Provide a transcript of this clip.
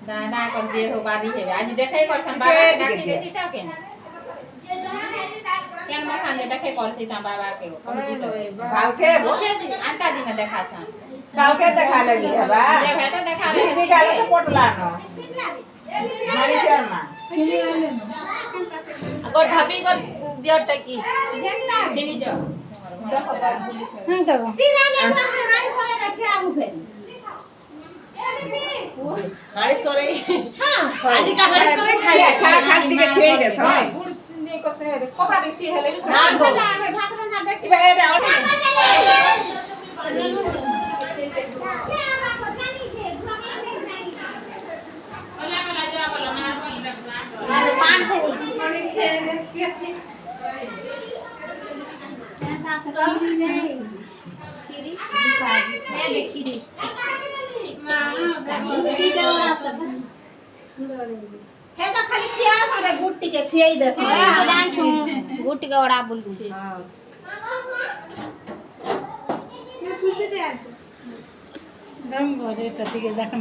दादा कर जे हो बारी है आज देखे करसन बाबा के डाकी देती ता के केन मसान जे देखे करती ता बाबा के काल के आटा दिन देखासन काल के देखा लगी है बा जे भेता देखा ले जी काल के पोटला न हरी शर्मा को ढापी कर दिया टकी छिनी जो हां दबा हाड़ी सोरे हां आज का हाड़ी सोरे खाई खास दिके छेई दे सब गुड़ ने को से कपड़ा दे छी हेले हां गो भात रंधा देखि बेरे पान हे तो खाली छिया सारे गुट्टी के छियै दे से तो जान छु गुट्टी के ओड़ा बोलू हां खुशी दे दम भरे तती के देख